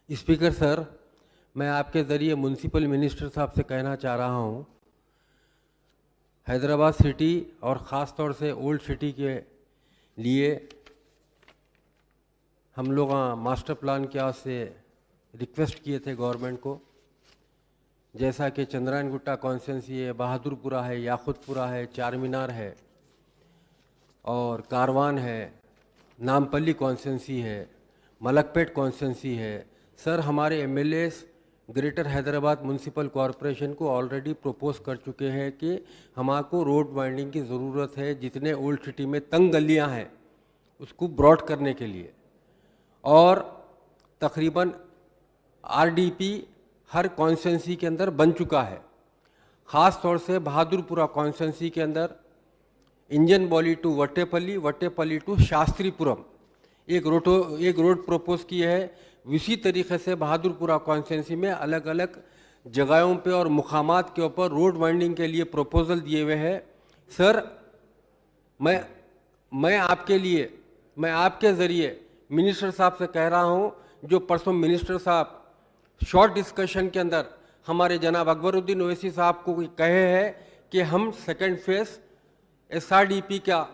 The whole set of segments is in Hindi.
स्पीकर सर, मैं आपके ज़रिए म्यूनसिपल मिनिस्टर साहब से कहना चाह रहा हूँ, हैदराबाद सिटी और ख़ास तौर से ओल्ड सिटी के लिए हम लोग मास्टर प्लान के आज से रिक्वेस्ट किए थे गवर्नमेंट को। जैसा कि चंद्रायन गुट्टा कॉन्स्टिट्यूंसी है, बहादुरपुरा है, याकुतपुरा है, चार मीनार है और कारवान है, नामपल्ली कॉन्स्टिट्यूंसी है, मलकपेट कॉन्स्टिट्यूंसी है। सर, हमारे MLAs greater Hyderabad municipal corporation को ऑलरेडी प्रपोज कर चुके हैं कि हमको रोड वाइंडिंग की ज़रूरत है। जितने ओल्ड सिटी में तंग गलियां हैं उसको ब्रॉड करने के लिए, और तकरीबन आरडीपी हर कॉन्स्टिट्यूंसी के अंदर बन चुका है। ख़ास तौर से बहादुरपुरा कॉन्स्टिट्यूंसी के अंदर इंजन बॉली टू वट्टेपल्ली, वट्टेपल्ली टू शास्त्रीपुरम एक रोड प्रपोज की है। इसी तरीके से बहादुरपुरा कॉन्स्टिट्यूंसी में अलग अलग जगहों पे और मुकामात के ऊपर रोड वाइंडिंग के लिए प्रपोजल दिए हुए हैं। सर, मैं आपके ज़रिए मिनिस्टर साहब से कह रहा हूं, जो परसों मिनिस्टर साहब शॉर्ट डिस्कशन के अंदर हमारे जनाब अकबरुद्दीन ओवैसी साहब को कहे हैं कि हम सेकेंड फेज एसआरडीपी का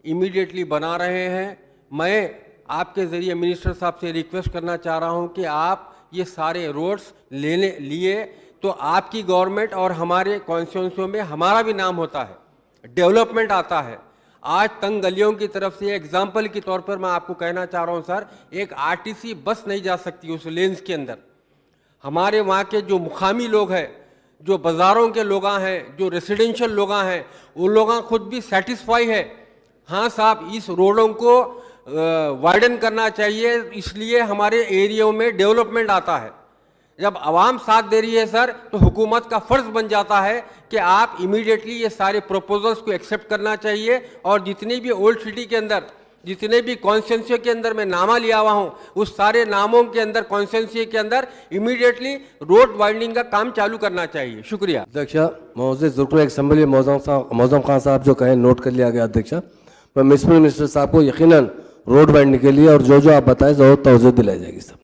इमीडिएटली बना रहे हैं। मैं आपके ज़रिए मिनिस्टर साहब से रिक्वेस्ट करना चाह रहा हूं कि आप ये सारे रोड्स लेने लिए तो आपकी गवर्नमेंट और हमारे कॉन्स्टिट्यूंसियों में हमारा भी नाम होता है, डेवलपमेंट आता है। आज तंग गलियों की तरफ से एग्जाम्पल के तौर पर मैं आपको कहना चाह रहा हूं सर, एक आरटीसी बस नहीं जा सकती उस लेन्स के अंदर। हमारे वहाँ के जो मुकामी लोग हैं, जो बाज़ारों के लोग हैं, जो रेसिडेंशियल लोग हैं, उन लोग खुद भी सेटिस्फाई है। हाँ साहब, इस रोडों को वाइडन करना चाहिए, इसलिए हमारे एरियाओं में डेवलपमेंट आता है। जब आवाम साथ दे रही है सर, तो हुकूमत का फ़र्ज़ बन जाता है कि आप इमीडिएटली ये सारे प्रपोजल्स को एक्सेप्ट करना चाहिए। और जितनी भी ओल्ड सिटी के अंदर, जितने भी कॉन्स्टिट्यूंसी के अंदर मैं नामा लिया हुआ हूँ, उस सारे नामों के अंदर कॉन्स्टिट्यूंसी के अंदर इमीडिएटली रोड वाइंडिंग का काम चालू करना चाहिए। शुक्रिया अध्यक्ष। मोअज़्ज़िज़ ज़ुल्फ़ुल असेंबली मौज़म खान साहब जो कहें नोट कर लिया गया अध्यक्ष। मैं म्यूनसिपल मिनिस्टर साहब को यकीनन रोड वाइंडिंग के लिए और जो आप बताएं ज़रूर तवज्जो दिलाई जाएगी सब।